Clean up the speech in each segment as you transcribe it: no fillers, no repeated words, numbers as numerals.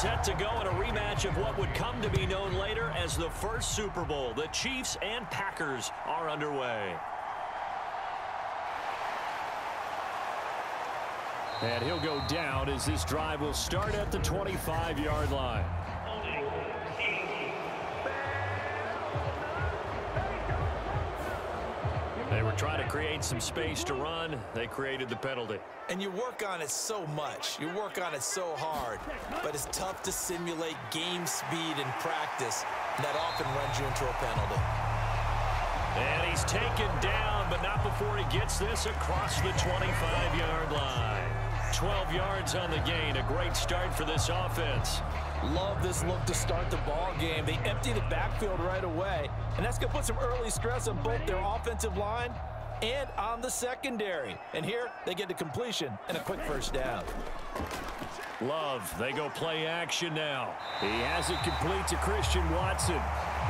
Set to go in a rematch of what would come to be known later as the first Super Bowl. The Chiefs and Packers are underway. And he'll go down as this drive will start at the 25-yard line. They were trying to create some space to run. They created the penalty. And you work on it so much. You work on it so hard. But it's tough to simulate game speed in practice. And that often runs you into a penalty. And he's taken down, but not before he gets this across the 25-yard line. 12 yards on the gain. A great start for this offense. Love this look to start the ball game. They empty the backfield right away, and that's going to put some early stress on both their offensive line and on the secondary. And here they get the completion and a quick first down. Love, they go play action now. He has it complete to Christian Watson.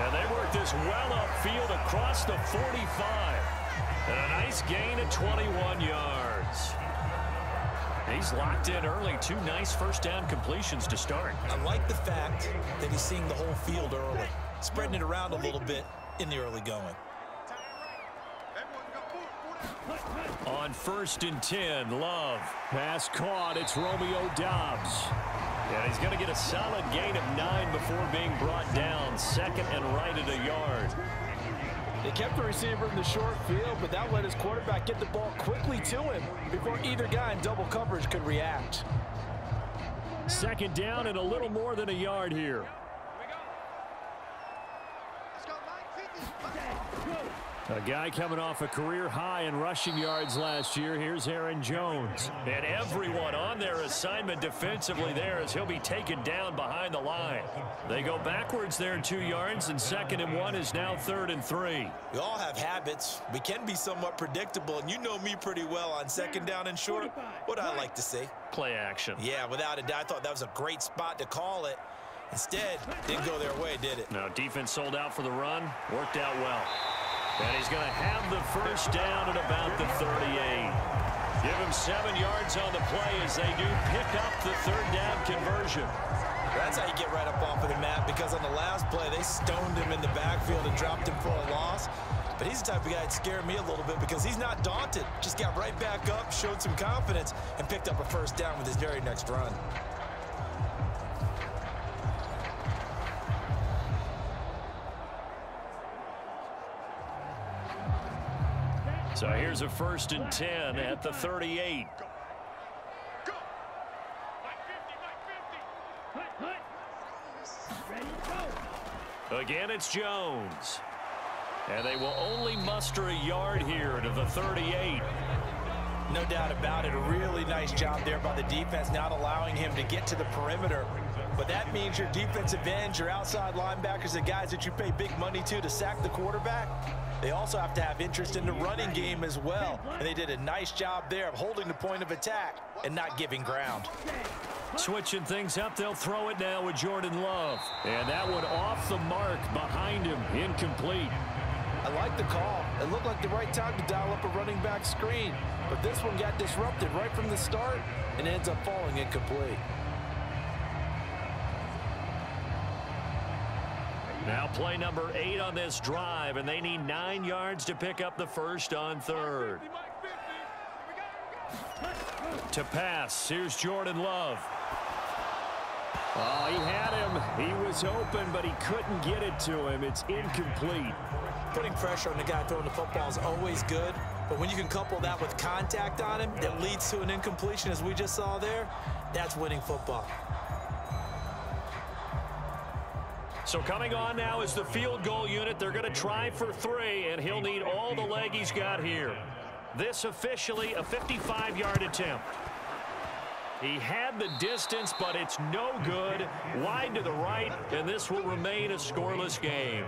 And they work this well upfield across the 45. And a nice gain of 21 yards. He's locked in early. Two nice first down completions to start. I like the fact that he's seeing the whole field early, spreading it around a little bit in the early going. On 1st and 10, Love. Pass caught. It's Romeo Doubs. And he's going to get a solid gain of 9 before being brought down. Second and right at a yard. They kept the receiver in the short field, but that let his quarterback get the ball quickly to him before either guy in double coverage could react. Second down and a little more than a yard here. A guy coming off a career high in rushing yards last year. Here's Aaron Jones. And everyone on their assignment defensively there as he'll be taken down behind the line. They go backwards there 2 yards, and 2nd and 1 is now 3rd and 3. We all have habits. We can be somewhat predictable, and you know me pretty well on 2nd down and short. What I like to see? Play action. Yeah, without a doubt. I thought that was a great spot to call it. Instead, didn't go their way, did it? No, defense sold out for the run. Worked out well. And he's going to have the first down at about the 38. Give him 7 yards on the play as they do pick up the 3rd down conversion. That's how you get right up off of the mat, because on the last play, they stoned him in the backfield and dropped him for a loss. But he's the type of guy that scared me a little bit because he's not daunted. Just got right back up, showed some confidence, and picked up a first down with his very next run. So here's a 1st and 10 at the 38. Again, it's Jones. And they will only muster a yard here to the 38. No doubt about it. A really nice job there by the defense, not allowing him to get to the perimeter. But that means your defensive ends, your outside linebackers, the guys that you pay big money to sack the quarterback, they also have to have interest in the running game as well. And they did a nice job there of holding the point of attack and not giving ground. Switching things up, they'll throw it now with Jordan Love. And that one off the mark behind him, incomplete. I like the call. It looked like the right time to dial up a running back screen. But this one got disrupted right from the start and ends up falling incomplete. Now play number 8 on this drive, and they need 9 yards to pick up the first on 3rd. To pass, here's Jordan Love. Oh, he had him. He was open, but he couldn't get it to him. It's incomplete. Putting pressure on the guy throwing the football is always good, but when you can couple that with contact on him that leads to an incompletion, as we just saw there, that's winning football. So coming on now is the field goal unit. They're going to try for 3, and he'll need all the leg he's got here. This officially a 55-yard attempt. He had the distance, but it's no good. Wide to the right, and this will remain a scoreless game.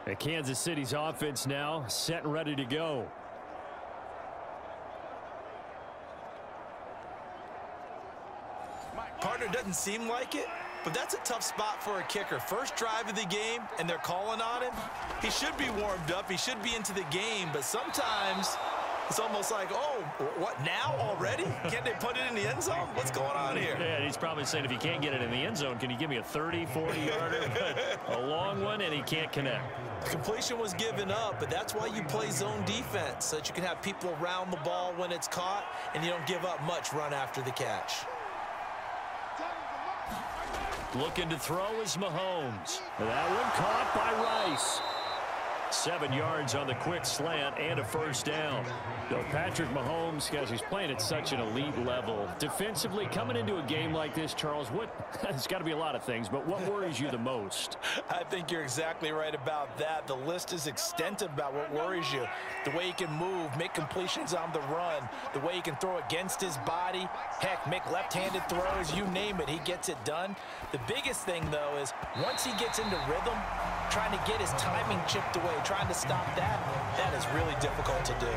And Kansas City's offense now set and ready to go. Partner doesn't seem like it, but that's a tough spot for a kicker. First drive of the game, and they're calling on him. He should be warmed up. He should be into the game, but sometimes it's almost like, oh, what, now already? Can't they put it in the end zone? What's going on here? Yeah, he's probably saying, if you can't get it in the end zone, can you give me a 30, 40-yarder? A long one, and he can't connect. Completion was given up, but that's why you play zone defense, so that you can have people around the ball when it's caught, and you don't give up much run after the catch. Looking to throw is Mahomes. That one caught by Rice. 7 yards on the quick slant and a first down. So Patrick Mahomes, guys, he's playing at such an elite level. Defensively, coming into a game like this, Charles, it's got to be a lot of things, but what worries you the most? I think you're exactly right about that. The list is extensive about what worries you. The way he can move, make completions on the run, the way he can throw against his body, heck, make left-handed throws, you name it, he gets it done. The biggest thing, though, is once he gets into rhythm, trying to get his timing chipped away, trying to stop that is really difficult to do.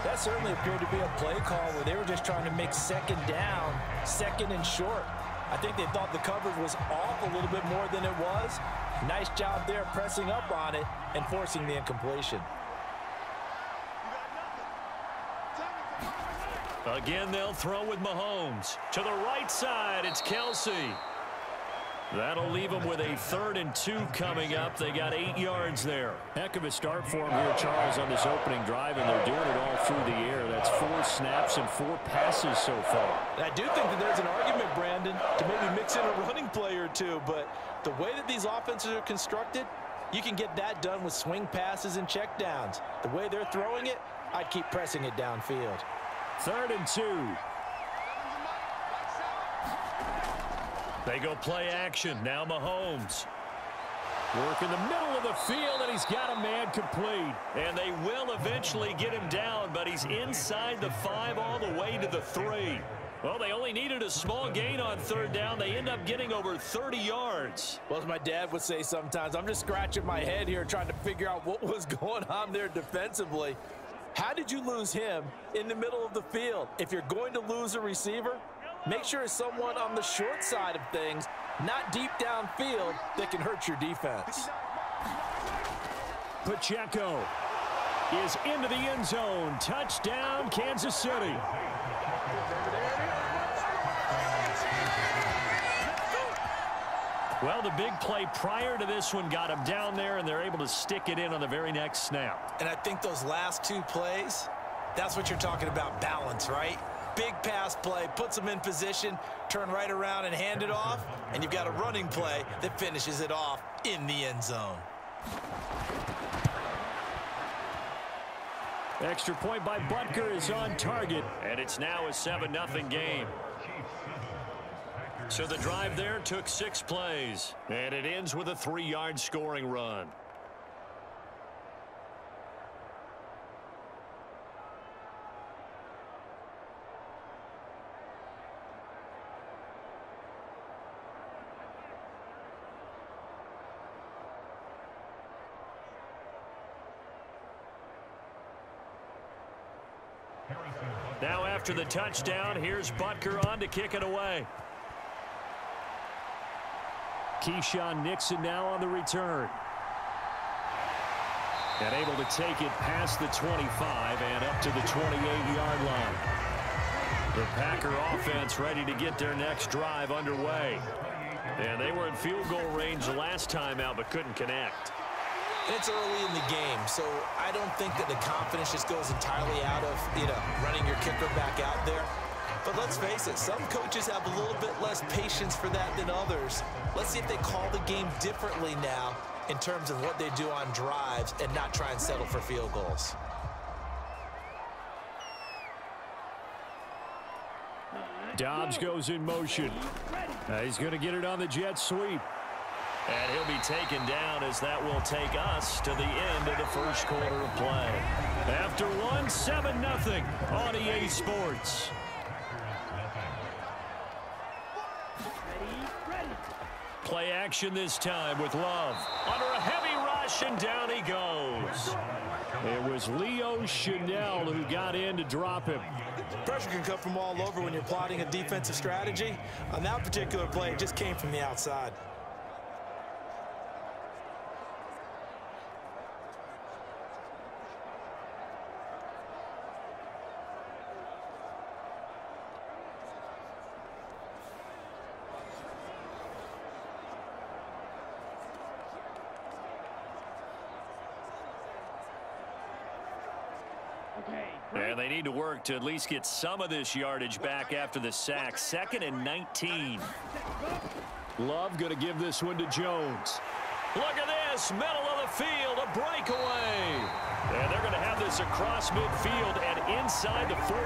That certainly appeared to be a play call where they were just trying to make second down, second and short. I think they thought the coverage was off a little bit more than it was. Nice job there pressing up on it and forcing the incompletion. Again, they'll throw with Mahomes. To the right side, it's Kelsey. That'll leave them with a 3rd and 2 coming up. They got 8 yards there. Heck of a start for them here, Charles, on this opening drive, and they're doing it all through the air. That's 4 snaps and 4 passes so far. I do think that there's an argument, Brandon, to maybe mix in a running play or two, but the way that these offenses are constructed, you can get that done with swing passes and checkdowns. The way they're throwing it, I'd keep pressing it downfield. 3rd and 2. They go play action. Now Mahomes. Work in the middle of the field, and he's got a man complete. And they will eventually get him down, but he's inside the 5 all the way to the 3. Well, they only needed a small gain on 3rd down. They end up getting over 30 yards. Well, as my dad would say sometimes, I'm just scratching my head here trying to figure out what was going on there defensively. How did you lose him in the middle of the field? If you're going to lose a receiver, make sure it's someone on the short side of things, not deep downfield, that can hurt your defense. Pacheco is into the end zone. Touchdown, Kansas City. Well, the big play prior to this one got him down there, and they're able to stick it in on the very next snap. And I think those last 2 plays, that's what you're talking about, balance, right? Big pass play, puts them in position, turn right around and hand it off, and you've got a running play that finishes it off in the end zone. Extra point by Butker is on target, and it's now a 7-0 game. So the drive there took 6 plays, and it ends with a 3-yard scoring run. Now after the touchdown, here's Butker on to kick it away. Keyshawn Nixon now on the return. And able to take it past the 25 and up to the 28-yard line. The Packer offense ready to get their next drive underway. And they were in field goal range the last time out but couldn't connect. And it's early in the game, so I don't think that the confidence just goes entirely out of, running your kicker back out there. But let's face it, some coaches have a little bit less patience for that than others. Let's see if they call the game differently now in terms of what they do on drives and not try and settle for field goals. Dobbs goes in motion. He's going to get it on the jet sweep. And he'll be taken down as that will take us to the end of the first quarter of play. After 7-0 on EA Sports. Play action this time with Love. Under a heavy rush, and down he goes. It was Leo Chanel who got in to drop him. Pressure can come from all over when you're plotting a defensive strategy. On that particular play, it just came from the outside. And they need to work to at least get some of this yardage back after the sack. 2nd and 19. Love going to give this one to Jones. Look at this, middle of the field, a breakaway. And they're going to have this across midfield and inside the 45.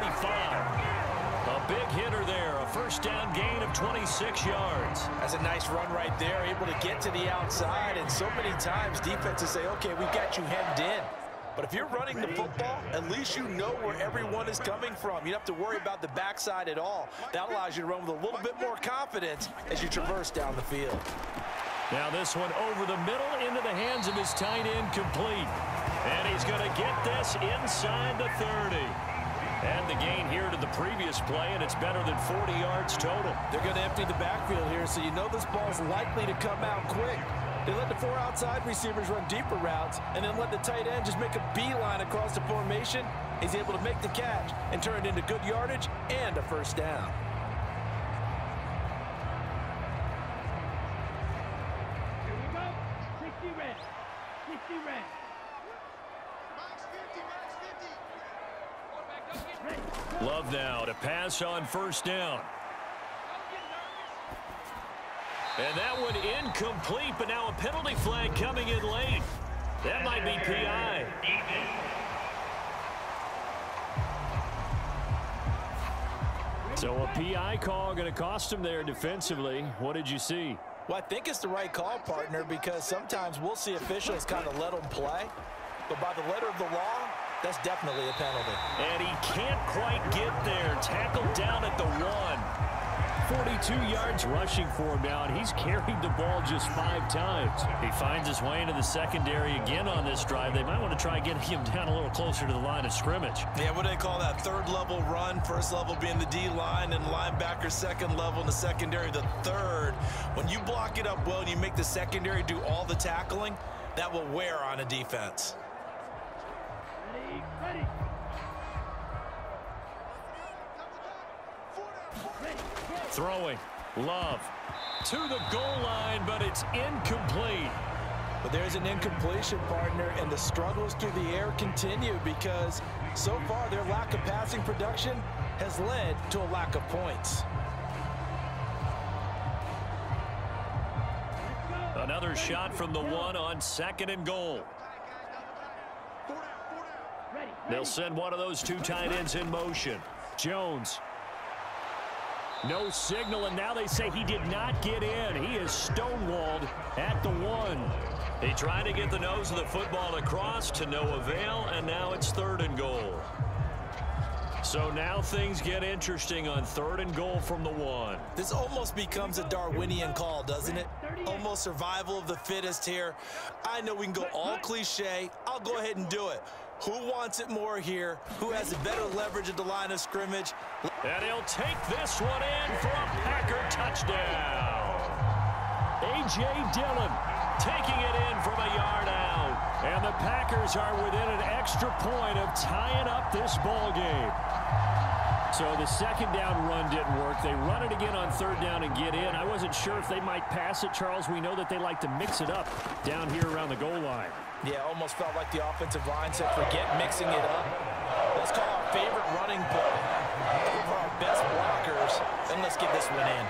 A big hitter there, a first down gain of 26 yards. That's a nice run right there, able to get to the outside. And so many times defenses say, okay, we've got you hemmed in. But if you're running the football, at least you know where everyone is coming from. You don't have to worry about the backside at all. That allows you to run with a little bit more confidence as you traverse down the field. Now this one over the middle into the hands of his tight end, complete. And he's going to get this inside the 30. And the gain here to the previous play, and it's better than 40 yards total. They're going to empty the backfield here, so you know this ball's likely to come out quick. They let the 4 outside receivers run deeper routes and then let the tight end just make a beeline across the formation. He's able to make the catch and turn it into good yardage and a first down. Here we go. 60 red. 60 red. Max 50. Love now to pass on first down. And that one incomplete, but now a penalty flag coming in late. That might be PI. So a PI call going to cost him there defensively. What did you see? Well, I think it's the right call, partner, because sometimes we'll see officials kind of let them play. But by the letter of the law, that's definitely a penalty. And he can't quite get there. Tackled down at the 1. 42 yards rushing for him now, and he's carried the ball just 5 times. He finds his way into the secondary again on this drive. They might want to try getting him down a little closer to the line of scrimmage. Yeah, what do they call that? 3rd level run. 1st level being the D-line, and linebacker 2nd level, and the secondary the 3rd. When you block it up well and you make the secondary do all the tackling, that will wear on a defense. Ready. Throwing. Love to the goal line, but it's incomplete. But there's an incompletion, partner, and the struggles through the air continue because so far their lack of passing production has led to a lack of points. Another shot from the 1 on 2nd and goal. They'll send one of those 2 tight ends in motion. Jones. No signal, and now they say he did not get in. He is stonewalled at the 1. He tried to get the nose of the football across to no avail, and now it's 3rd and goal. So now things get interesting on 3rd and goal from the 1. This almost becomes a Darwinian call, doesn't it? Almost survival of the fittest here. I know we can go all cliche. I'll go ahead and do it. Who wants it more here? Who has a better leverage at the line of scrimmage? And he'll take this one in for a Packer touchdown. A.J. Dillon taking it in from a yard out. And the Packers are within an extra point of tying up this ball game. So the 2nd down run didn't work. They run it again on 3rd down and get in. I wasn't sure if they might pass it, Charles. We know that they like to mix it up down here around the goal line. Yeah, almost felt like the offensive line said, forget mixing it up. Let's call our favorite running play. One of our best blockers, and let's get this one in.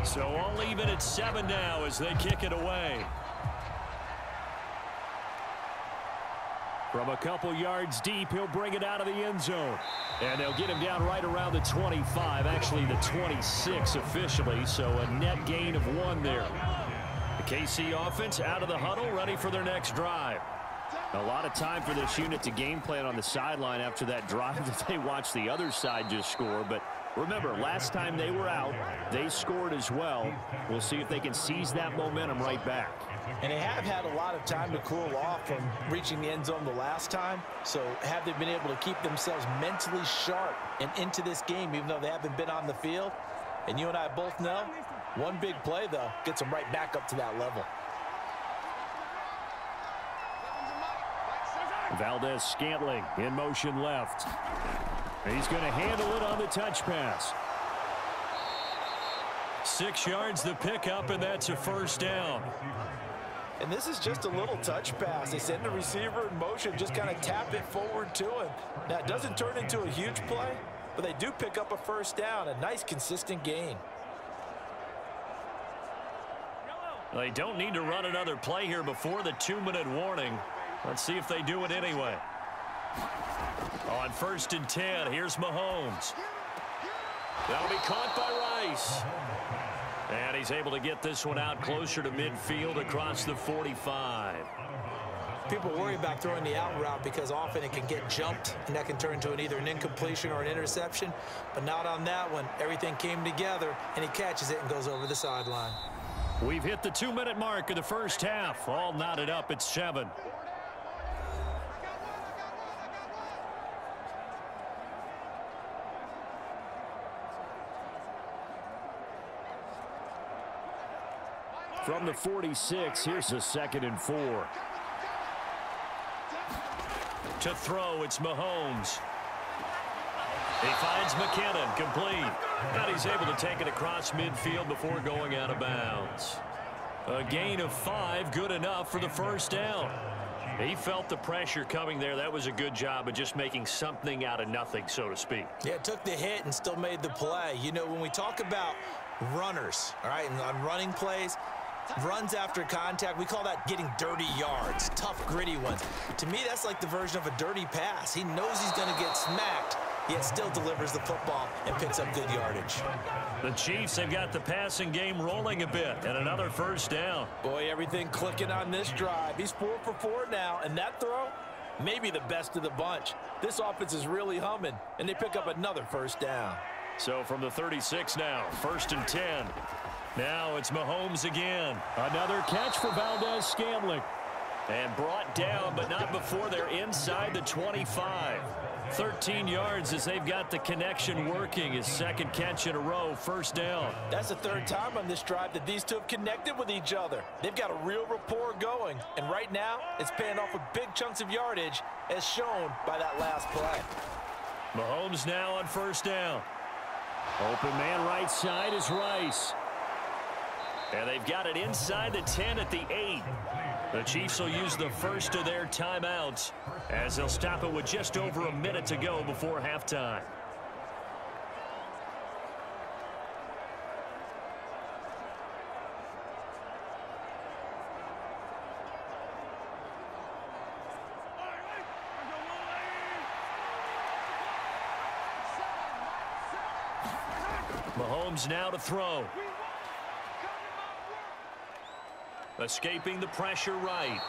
So all even at 7 now as they kick it away. From a couple yards deep, he'll bring it out of the end zone. And they'll get him down right around the 25, actually the 26 officially, so a net gain of 1 there. The KC offense out of the huddle, ready for their next drive. A lot of time for this unit to game plan on the sideline after that drive that they watched the other side just score. But remember, last time they were out, they scored as well. We'll see if they can seize that momentum right back. And they have had a lot of time to cool off from reaching the end zone the last time. So have they been able to keep themselves mentally sharp and into this game, even though they haven't been on the field? And you and I both know, one big play, though, gets them right back up to that level. Valdez-Scantling in motion left. He's going to handle it on the touch pass. 6 yards the pickup, and that's a first down. And this is just a little touch pass. They send the receiver in motion, just kind of tap it forward to him. Now, it doesn't turn into a huge play, but they do pick up a first down, a nice, consistent gain. They don't need to run another play here before the 2-minute warning. Let's see if they do it anyway. On 1st and 10, here's Mahomes. That'll be caught by Rice. And he's able to get this one out closer to midfield across the 45. People worry about throwing the out route because often it can get jumped, and that can turn into either an incompletion or an interception. But not on that one. Everything came together, and he catches it and goes over the sideline. We've hit the 2-minute mark of the first half. All knotted up at 7. From the 46, here's a 2nd and 4. To throw, it's Mahomes. He finds McKinnon, complete. And he's able to take it across midfield before going out of bounds. A gain of 5, good enough for the first down. He felt the pressure coming there. That was a good job of just making something out of nothing, so to speak. Yeah, took the hit and still made the play. You know, when we talk about runners, all right, and on running plays, runs after contact, we call that getting dirty yards, tough, gritty ones. To me, that's like the version of a dirty pass. He knows he's going to get smacked, yet still delivers the football and picks up good yardage. The Chiefs have got the passing game rolling a bit, and another first down. Boy, everything clicking on this drive. He's 4 for 4 now, and that throw, maybe the best of the bunch. This offense is really humming, and they pick up another first down. So from the 36 now, 1st and 10. Now it's Mahomes again. Another catch for Valdez-Scantling. And brought down, but not before they're inside the 25. 13 yards as they've got the connection working. His 2nd catch in a row, first down. That's the 3rd time on this drive that these two have connected with each other. They've got a real rapport going. And right now, it's paying off with big chunks of yardage, as shown by that last play. Mahomes now on first down. Open man right side is Rice. And they've got it inside the 10 at the 8. The Chiefs will use the first of their timeouts as they'll stop it with just over a minute to go before halftime. Mahomes now to throw. Escaping the pressure right.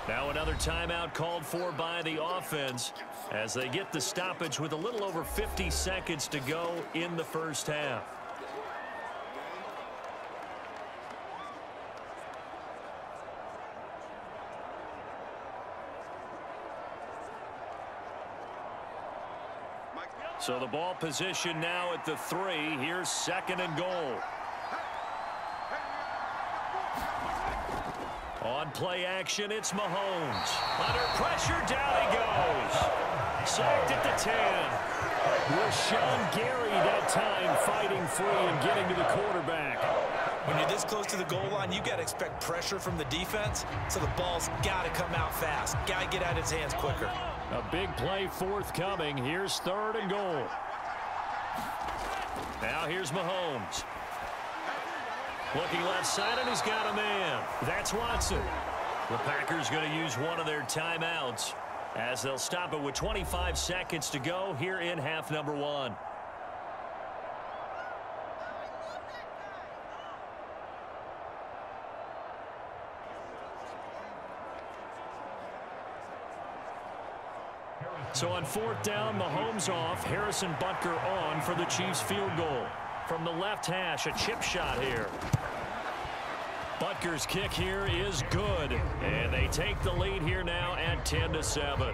Now another timeout called for by the offense as they get the stoppage with a little over 50 seconds to go in the first half. So the ball position now at the 3. Here's 2nd and goal. On play action, it's Mahomes. Under pressure, down he goes. Sacked at the 10. Rashawn Gary that time fighting free and getting to the quarterback. When you're this close to the goal line, you got to expect pressure from the defense, so the ball's got to come out fast. Got to get out of his hands quicker. A big play forthcoming. Here's 3rd and goal. Now here's Mahomes. Looking left side, and he's got a man. That's Watson. The Packers going to use one of their timeouts as they'll stop it with 25 seconds to go here in half number 1. So on 4th down, Mahomes off, Harrison Butker on for the Chiefs field goal. From the left hash, a chip shot here. Butker's kick here is good, and they take the lead here now at 10-7.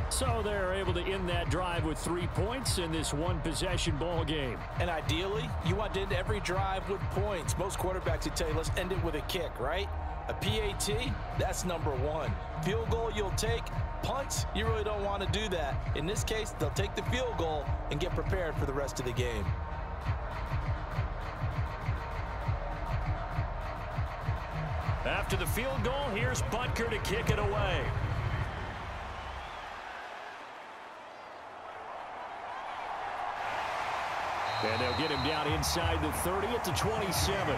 So they're able to end that drive with 3 points in this one-possession ball game. And ideally, you want to end every drive with points. Most quarterbacks would tell you, let's end it with a kick, right? A PAT, that's number 1. Field goal you'll take. Punts, you really don't want to do that. In this case, they'll take the field goal and get prepared for the rest of the game. After the field goal, here's Butker to kick it away. And they'll get him down inside the 30 at the 27.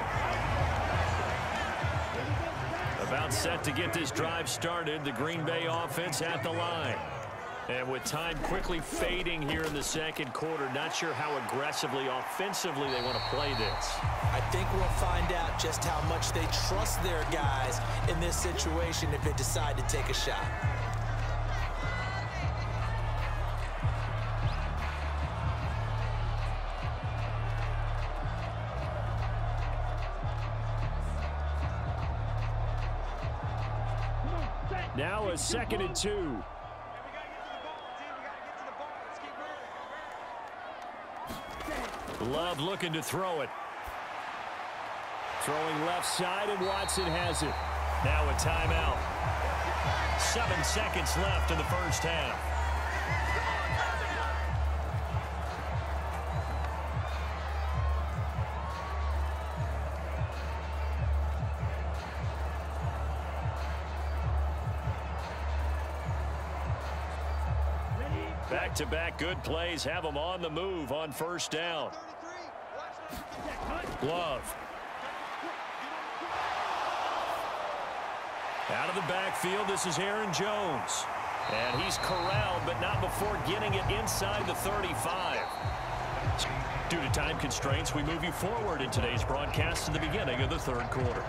About set to get this drive started, the Green Bay offense at the line. And with time quickly fading here in the second quarter, not sure how aggressively, offensively they want to play this. I think we'll find out just how much they trust their guys in this situation if they decide to take a shot. Now a 2nd and 2. Love looking to throw it. Throwing left side, and Watson has it. Now a timeout. 7 seconds left in the first half. Back-to-back good plays have them on the move on first down. Love. Out of the backfield, this is Aaron Jones. And he's corralled, but not before getting it inside the 35. Due to time constraints, we move you forward in today's broadcast to the beginning of the third quarter.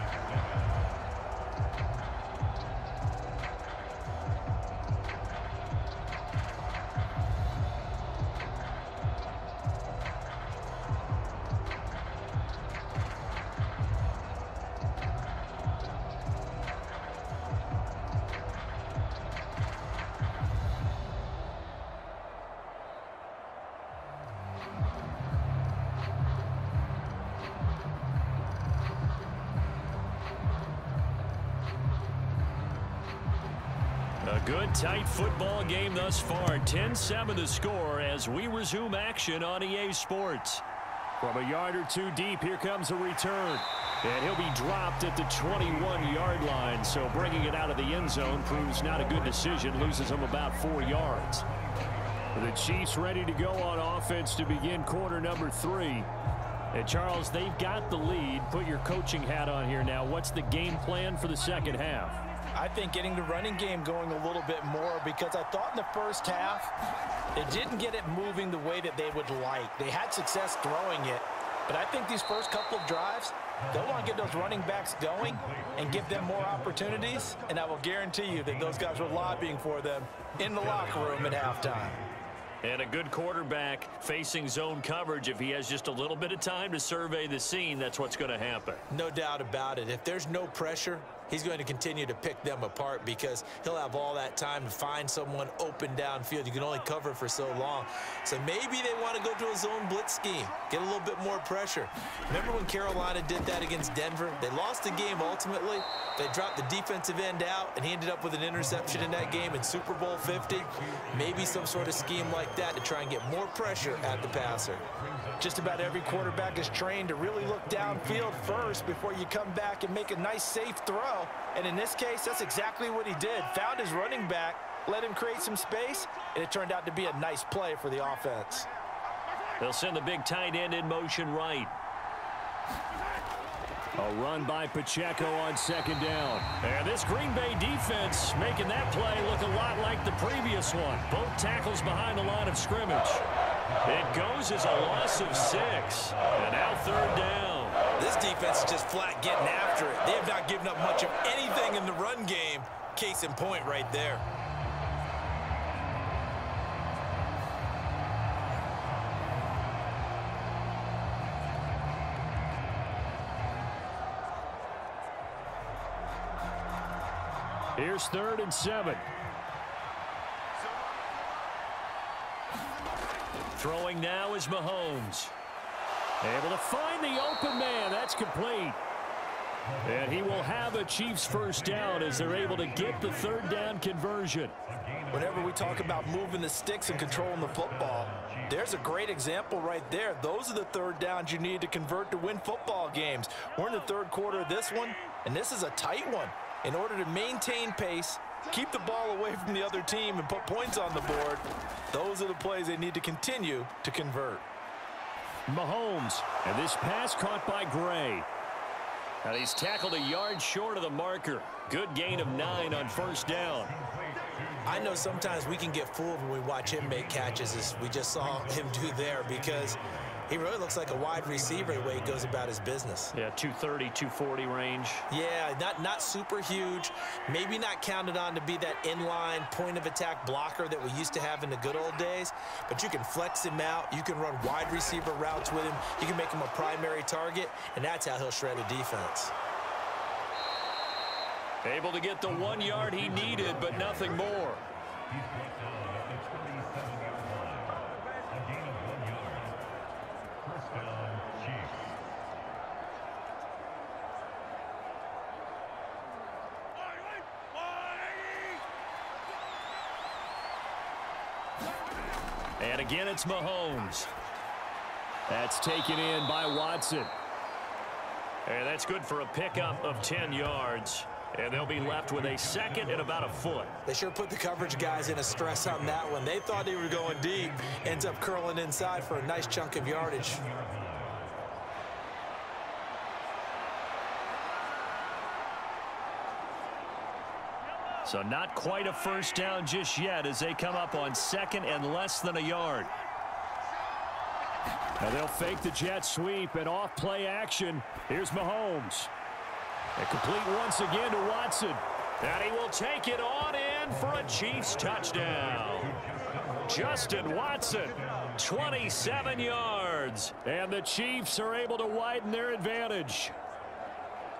A good, tight football game thus far. 10-7 the score as we resume action on EA Sports. From a yard or two deep, here comes a return. And he'll be dropped at the 21-yard line. So bringing it out of the end zone proves not a good decision. Loses him about 4 yards. The Chiefs ready to go on offense to begin quarter number 3. And Charles, they've got the lead. Put your coaching hat on here now. What's the game plan for the second half? I think getting the running game going a little bit more, because I thought in the first half it didn't get it moving the way that they would like. They had success throwing it, but I think these first couple of drives, they'll want to get those running backs going and give them more opportunities, and I will guarantee you that those guys were lobbying for them in the locker room at halftime. And a good quarterback facing zone coverage, if he has just a little bit of time to survey the scene, that's what's going to happen. No doubt about it. If there's no pressure, he's going to continue to pick them apart because he'll have all that time to find someone open downfield. You can only cover for so long. So maybe they want to go to a zone blitz scheme, get a little bit more pressure. Remember when Carolina did that against Denver? They lost the game ultimately. They dropped the defensive end out, and he ended up with an interception in that game in Super Bowl 50. Maybe some sort of scheme like that to try and get more pressure at the passer. Just about every quarterback is trained to really look downfield first before you come back and make a nice, safe throw. And in this case, that's exactly what he did. Found his running back, let him create some space, and it turned out to be a nice play for the offense. They'll send the big tight end in motion right. A run by Pacheco on second down. And this Green Bay defense making that play look a lot like the previous one. Both tackles behind the line of scrimmage. It goes as a loss of 6. And now third down. This defense is just flat getting after it. They have not given up much of anything in the run game. Case in point right there. Here's 3rd and 7. Throwing now is Mahomes. Able to find the open man. That's complete. And he will have a Chiefs first down as they're able to get the third down conversion. Whenever we talk about moving the sticks and controlling the football, there's a great example right there. Those are the third downs you need to convert to win football games. We're in the third quarter of this one, and this is a tight one. In order to maintain pace, keep the ball away from the other team, and put points on the board, those are the plays they need to continue to convert. Mahomes, and this pass caught by Gray. And he's tackled a yard short of the marker. Good gain of 9 on first down. I know sometimes we can get fooled when we watch him make catches, as we just saw him do there, because he really looks like a wide receiver the way he goes about his business. Yeah, 230, 240 range. Yeah, not super huge. Maybe not counted on to be that inline point-of-attack blocker that we used to have in the good old days. But you can flex him out. You can run wide receiver routes with him. You can make him a primary target, and that's how he'll shred a defense. Able to get the 1 yard he needed, but nothing more. And again, it's Mahomes. That's taken in by Watson. And that's good for a pickup of 10 yards. And they'll be left with a second and about a foot. They sure put the coverage guys in a stress on that one. They thought they were going deep. Ends up curling inside for a nice chunk of yardage. So not quite a first down just yet as they come up on second and less than a yard. Now they'll fake the jet sweep and off play action. Here's Mahomes. And complete once again to Watson. And he will take it on in for a Chiefs touchdown. Justin Watson, 27 yards. And the Chiefs are able to widen their advantage.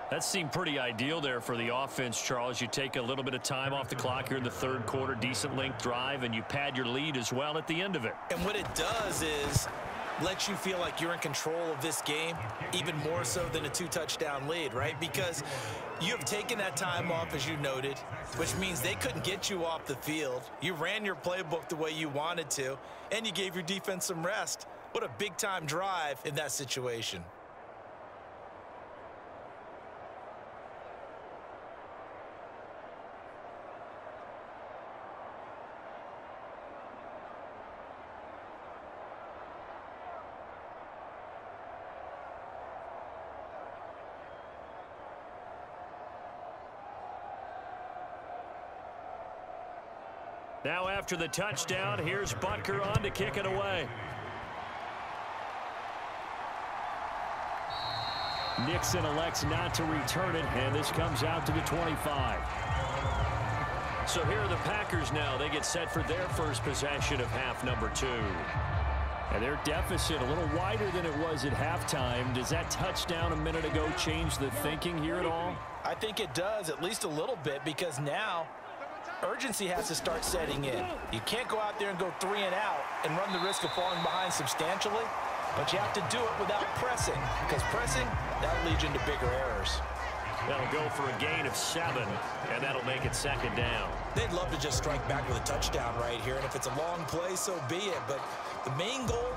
That seemed pretty ideal there for the offense, Charles. You take a little bit of time off the clock here in the third quarter, decent length drive, and you pad your lead as well at the end of it. And what it does is let you feel like you're in control of this game, even more so than a 2-touchdown lead, right? Because you have taken that time off, as you noted, which means they couldn't get you off the field. You ran your playbook the way you wanted to, and you gave your defense some rest. What a big-time drive in that situation. Now after the touchdown, here's Butker on to kick it away. Nixon elects not to return it, and this comes out to the 25. So here are the Packers now. They get set for their first possession of half number 2. And their deficit a little wider than it was at halftime. Does that touchdown a minute ago change the thinking here at all? I think it does, at least a little bit, because now urgency has to start setting in. You can't go out there and go 3 and out and run the risk of falling behind substantially, but you have to do it without pressing, because pressing, that'll lead you into bigger errors. That'll go for a gain of 7, and that'll make it second down. They'd love to just strike back with a touchdown right here, and if it's a long play, so be it. But the main goal,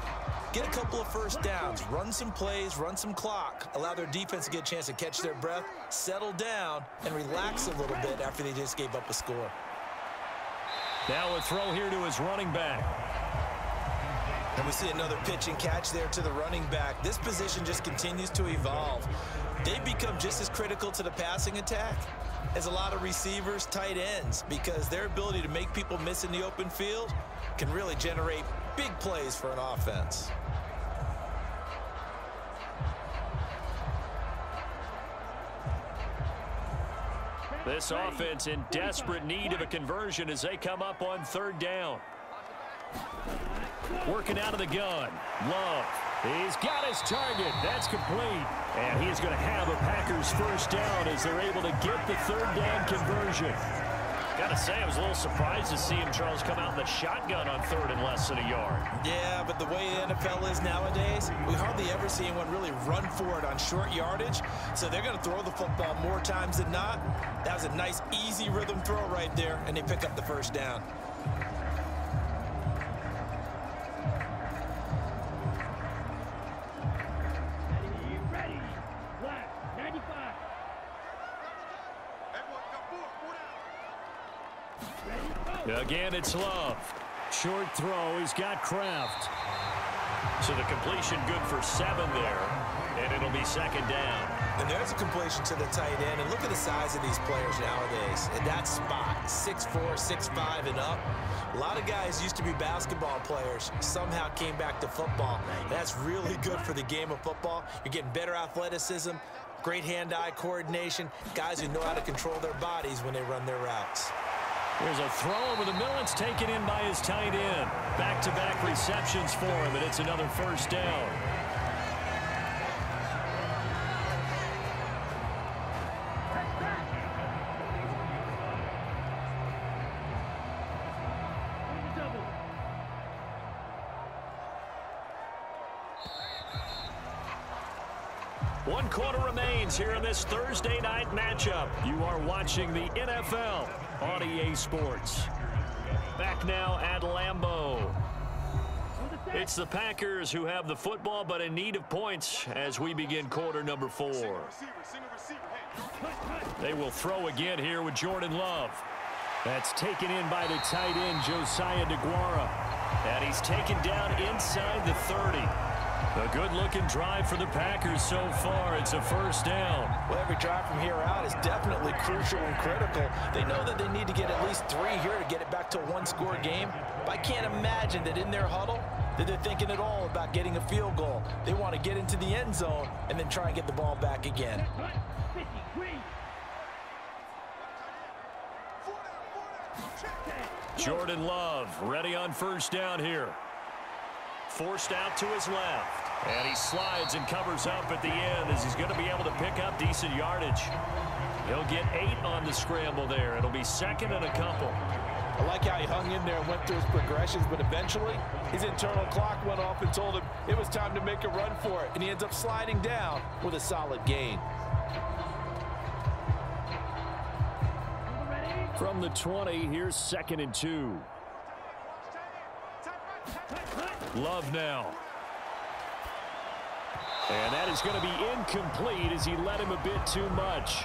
get a couple of first downs, run some plays, run some clock, allow their defense to get a chance to catch their breath, settle down, and relax a little bit after they just gave up a score. Now a throw here to his running back. And we see another pitch and catch there to the running back. This position just continues to evolve. They've become just as critical to the passing attack as a lot of receivers, tight ends, because their ability to make people miss in the open field can really generate big plays for an offense. This offense in desperate need of a conversion as they come up on third down. Working out of the gun. Love. He's got his target. That's complete. And he is going to have a Packers first down as they're able to get the third down conversion. Got to say, I was a little surprised to see him, Charles, come out in the shotgun on third and less than a yard. Yeah, but the way the NFL is nowadays, we hardly ever see anyone really run for it on short yardage. So they're going to throw the football more times than not. That was a nice, easy rhythm throw right there, and they pick up the first down. Ready. Black, 95. Again, it's Love. Short throw. He's got Kraft. So the completion good for 7 there, and it'll be second down. And there's a completion to the tight end. And look at the size of these players nowadays. In that spot, 6'4", 6'5", and up. A lot of guys used to be basketball players, somehow came back to football. That's really good for the game of football. You're getting better athleticism, great hand-eye coordination, guys who know how to control their bodies when they run their routes. There's a throw over the middle. It's taken in by his tight end. Back-to-back receptions for him, and it's another first down. One quarter remains here in this Thursday night matchup. You are watching the NFL on EA Sports. Back now at Lambeau. It's the Packers who have the football, but in need of points as we begin quarter number 4. They will throw again here with Jordan Love. That's taken in by the tight end, Josiah DeGuara. And he's taken down inside the 30. A good-looking drive for the Packers so far. It's a first down. Well, every drive from here out is definitely crucial and critical. They know that they need to get at least 3 here to get it back to a one-score game. But I can't imagine that in their huddle that they're thinking at all about getting a field goal. They want to get into the end zone and then try and get the ball back again. Jordan Love ready on first down here. Forced out to his left. And he slides and covers up at the end as he's going to be able to pick up decent yardage. He'll get 8 on the scramble there. It'll be second and a couple. I like how he hung in there and went through his progressions, but eventually his internal clock went off and told him it was time to make a run for it, and he ends up sliding down with a solid gain. From the 20, here's second and 2. Love now. And that is going to be incomplete as he let him a bit too much.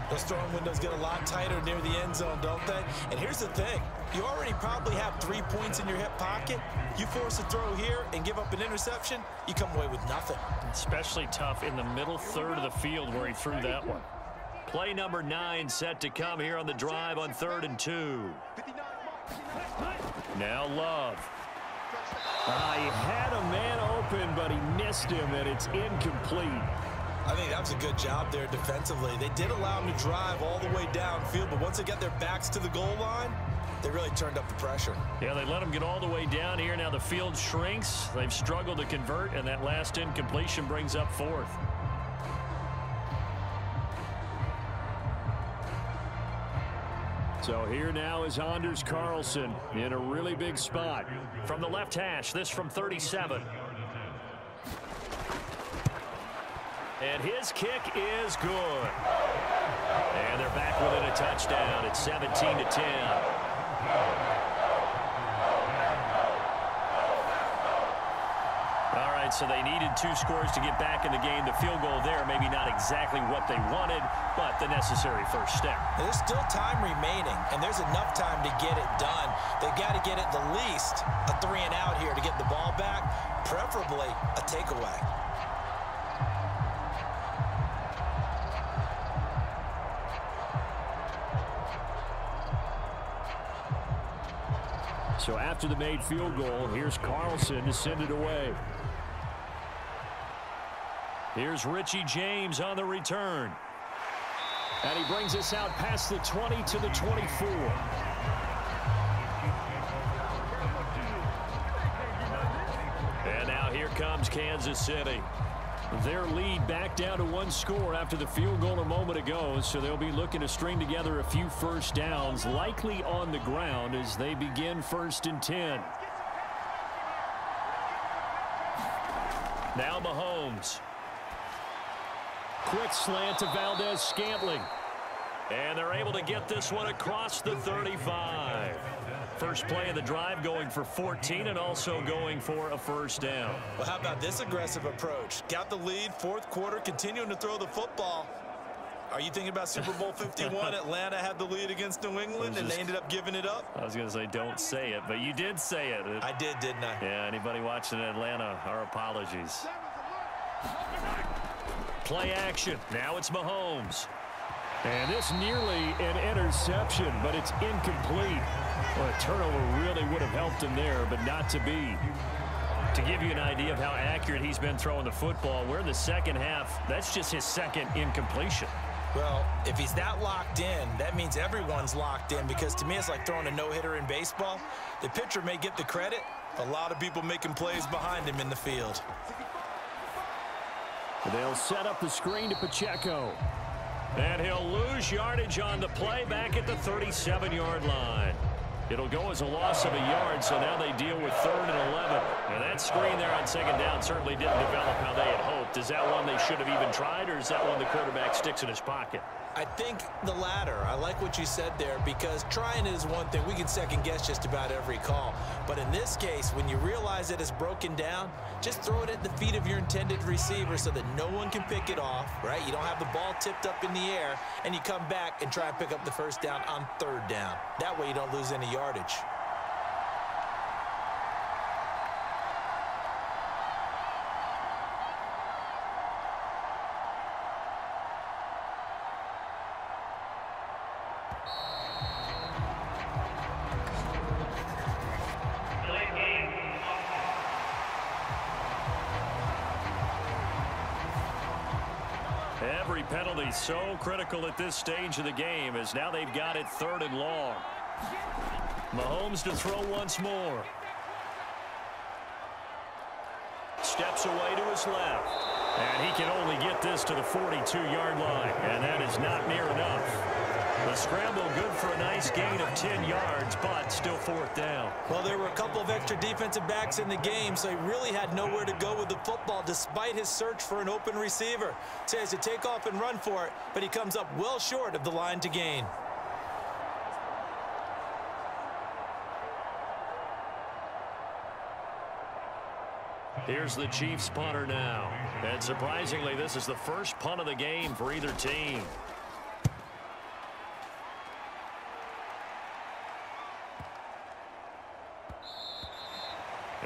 Those throwing windows get a lot tighter near the end zone, don't they? And here's the thing. You already probably have 3 points in your hip pocket. You force a throw here and give up an interception, you come away with nothing. Especially tough in the middle third of the field where he threw that one. Play number 9 set to come here on the drive on 3rd and 2. Now Love. He had a man open, but he missed him, and it's incomplete. I think that was a good job there defensively. They did allow him to drive all the way downfield, but once they got their backs to the goal line, they really turned up the pressure. Yeah, they let him get all the way down here. Now the field shrinks. They've struggled to convert, and that last incompletion brings up 4th. So here now is Anders Carlson in a really big spot. From the left hash, this from 37. And his kick is good. And they're back within a touchdown. It's 17-10. All right, so they needed 2 scores to get back in the game. The field goal there, maybe not exactly what they wanted, but the necessary first step. There's still time remaining, and there's enough time to get it done. They've got to get at the least a 3-and-out here to get the ball back, preferably a takeaway. So after the made field goal, here's Carlson to send it away. Here's Richie James on the return. And he brings us out past the 20 to the 24. And now here comes Kansas City. Their lead back down to 1 score after the field goal a moment ago, so they'll be looking to string together a few first downs, likely on the ground as they begin 1st and 10. Now Mahomes. Quick slant to Valdez-Scantling. And they're able to get this one across the 35. First play of the drive going for 14 and also going for a first down. Well, how about this aggressive approach? Got the lead, 4th quarter, continuing to throw the football. Are you thinking about Super Bowl 51? Atlanta had the lead against New England, and they ended up giving it up? I was going to say don't say it, but you did say it. I did, didn't I? Yeah, anybody watching in Atlanta, our apologies. Play action. Now it's Mahomes. And this nearly an interception, but it's incomplete. Well, a turnover really would have helped him there, but not to be. To give you an idea of how accurate he's been throwing the football, we're in the second half. That's just his 2nd incompletion. Well, if he's that locked in, that means everyone's locked in, because to me it's like throwing a no-hitter in baseball. The pitcher may get the credit. A lot of people making plays behind him in the field. They'll set up the screen to Pacheco. And he'll lose yardage on the play back at the 37-yard line. It'll go as a loss of a yard, so now they deal with 3rd and 11. And that screen there on 2nd down certainly didn't develop how they had hoped. Is that one they should have even tried, or is that one the quarterback sticks in his pocket? I think the latter. I like what you said there, because trying it is one thing. We can second-guess just about every call. But in this case, when you realize that it's broken down, just throw it at the feet of your intended receiver so that no one can pick it off, right? You don't have the ball tipped up in the air, and you come back and try and pick up the first down on 3rd down. That way you don't lose any yardage. Every penalty so critical at this stage of the game, as now they've got it 3rd and long. Mahomes to throw once more. Steps away to his left. And he can only get this to the 42-yard line. And that is not near enough. The scramble good for a nice gain of 10 yards, but still 4th down. Well, there were a couple of extra defensive backs in the game, so he really had nowhere to go with the football despite his search for an open receiver. So he has to take off and run for it, but he comes up well short of the line to gain. Here's the Chiefs punter now. And surprisingly, this is the first punt of the game for either team.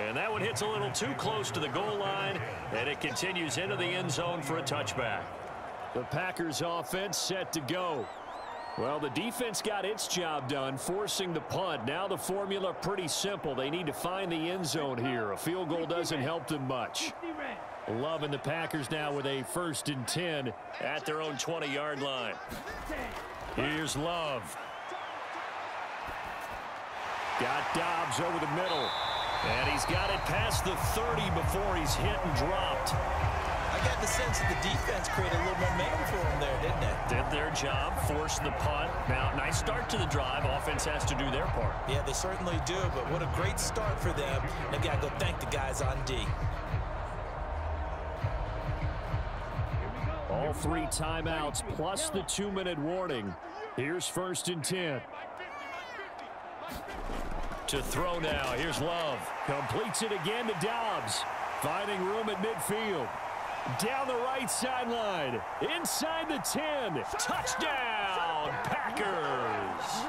And that one hits a little too close to the goal line, and it continues into the end zone for a touchback. The Packers offense set to go. Well, the defense got its job done, forcing the punt. Now the formula pretty simple. They need to find the end zone here. A field goal doesn't help them much. Love and the Packers now with a 1st and 10 at their own 20-yard line. Here's Love. Got Dobbs over the middle. And he's got it past the 30 before he's hit and dropped. I got the sense that the defense created a little momentum for him there, didn't it? Did their job, forced the punt. Now, nice start to the drive. Offense has to do their part. Yeah, they certainly do, but what a great start for them. They've got to go thank the guys on D. All 3 timeouts plus the 2-minute warning. Here's 1st and 10. To throw now. Here's Love. Completes it again to Dobbs. Finding room at midfield. Down the right sideline. Inside the 10. Touchdown, Packers.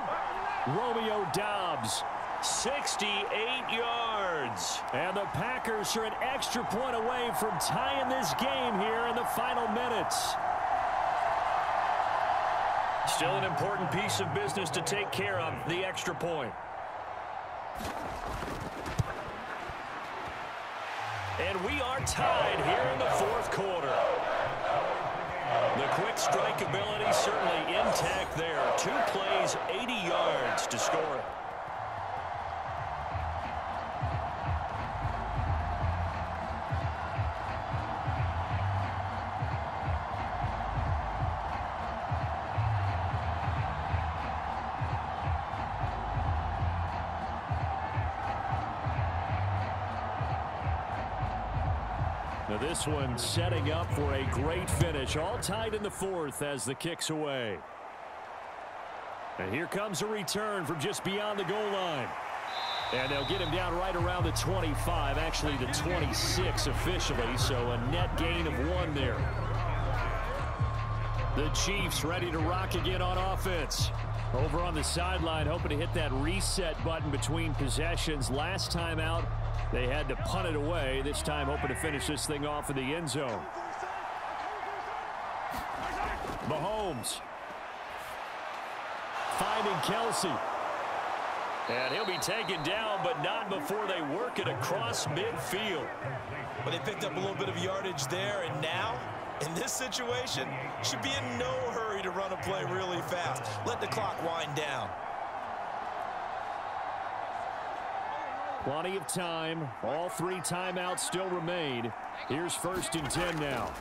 Romeo Doubs, 68 yards. And the Packers are an extra point away from tying this game here in the final minutes. Still an important piece of business to take care of, the extra point. And we are tied here in the fourth quarter. The quick strike ability certainly intact there. 2 plays, 80 yards to score it. Now this one setting up for a great finish. All tied in the fourth as the kick's away. And here comes a return from just beyond the goal line. And they'll get him down right around the 25, actually the 26 officially, so a net gain of 1 there. The Chiefs ready to rock again on offense. Over on the sideline, hoping to hit that reset button between possessions. Last time out, they had to punt it away. This time hoping to finish this thing off in the end zone. Mahomes. Finding Kelsey. And he'll be taken down, but not before they work it across midfield. Well, they picked up a little bit of yardage there, and now, in this situation, should be in no hurry to run a play really fast. Let the clock wind down. Plenty of time. All 3 timeouts still remain. Here's 1st and 10 now.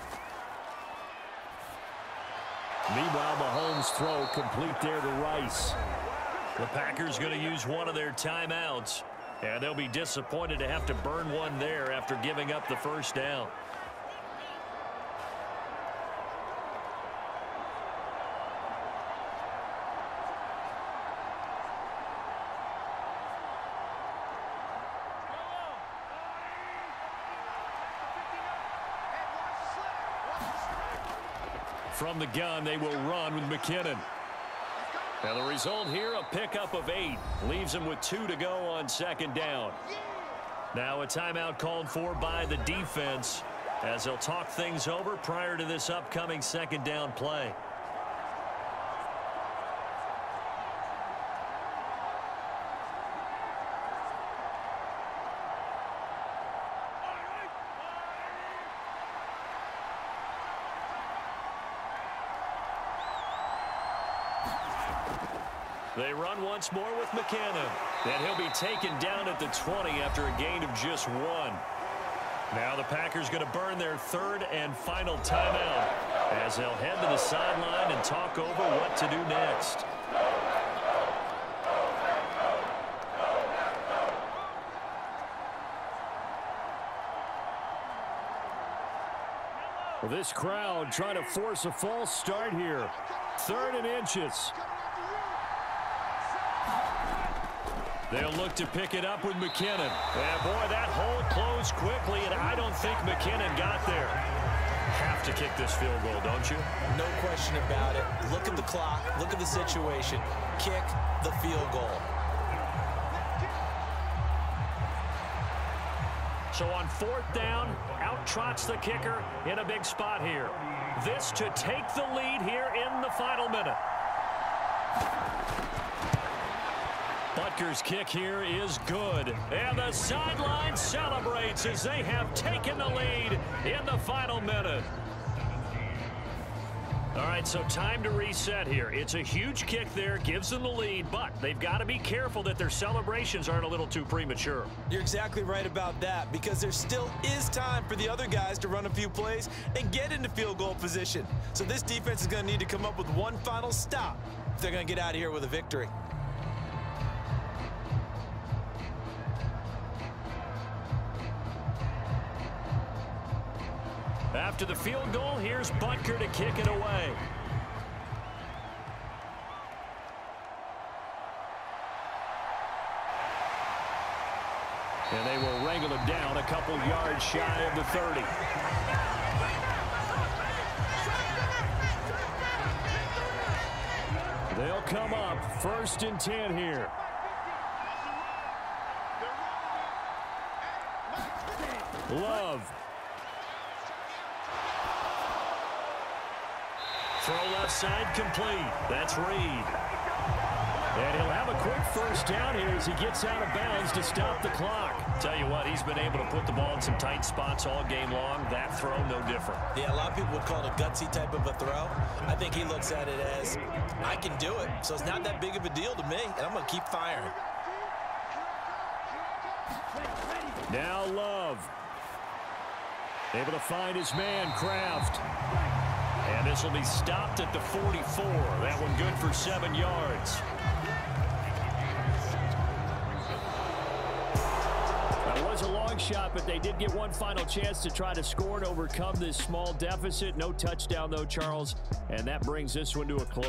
Meanwhile, Mahomes' throw complete there to Rice. The Packers going to use one of their timeouts. And they'll be disappointed to have to burn one there after giving up the first down. From the gun, they will run with McKinnon. And the result here, a pickup of 8. Leaves them with 2 to go on 2nd down. Now a timeout called for by the defense as they'll talk things over prior to this upcoming 2nd down play. They run once more with McKinnon. And he'll be taken down at the 20 after a gain of just 1. Now the Packers going to burn their 3rd and final timeout as they'll head to the sideline and talk over what to do next. Well, this crowd trying to force a false start here. 3rd and inches. They'll look to pick it up with McKinnon. And boy, that hole closed quickly, and I don't think McKinnon got there. Have to kick this field goal, don't you? No question about it. Look at the clock. Look at the situation. Kick the field goal. So on 4th down, out trots the kicker in a big spot here. This to take the lead here in the final minute. Butker's kick here is good. And the sideline celebrates as they have taken the lead in the final minute. All right, so time to reset here. It's a huge kick there, gives them the lead, but they've got to be careful that their celebrations aren't a little too premature. You're exactly right about that, because there still is time for the other guys to run a few plays and get into field goal position. So this defense is going to need to come up with one final stop if they're going to get out of here with a victory. After the field goal, here's Butker to kick it away. And they will wrangle it down a couple yards shy of the 30. They'll come up 1st and 10 here. Love. Throw left side complete. That's Reed. And he'll have a quick first down here as he gets out of bounds to stop the clock. Tell you what, he's been able to put the ball in some tight spots all game long. That throw, no different. Yeah, a lot of people would call it a gutsy type of a throw. I think he looks at it as, I can do it, so it's not that big of a deal to me, and I'm going to keep firing. Now Love. Able to find his man, Kraft. And this will be stopped at the 44. That one good for 7 yards. That was a long shot, but they did get one final chance to try to score and overcome this small deficit. No touchdown, though, Charles. And that brings this one to a close.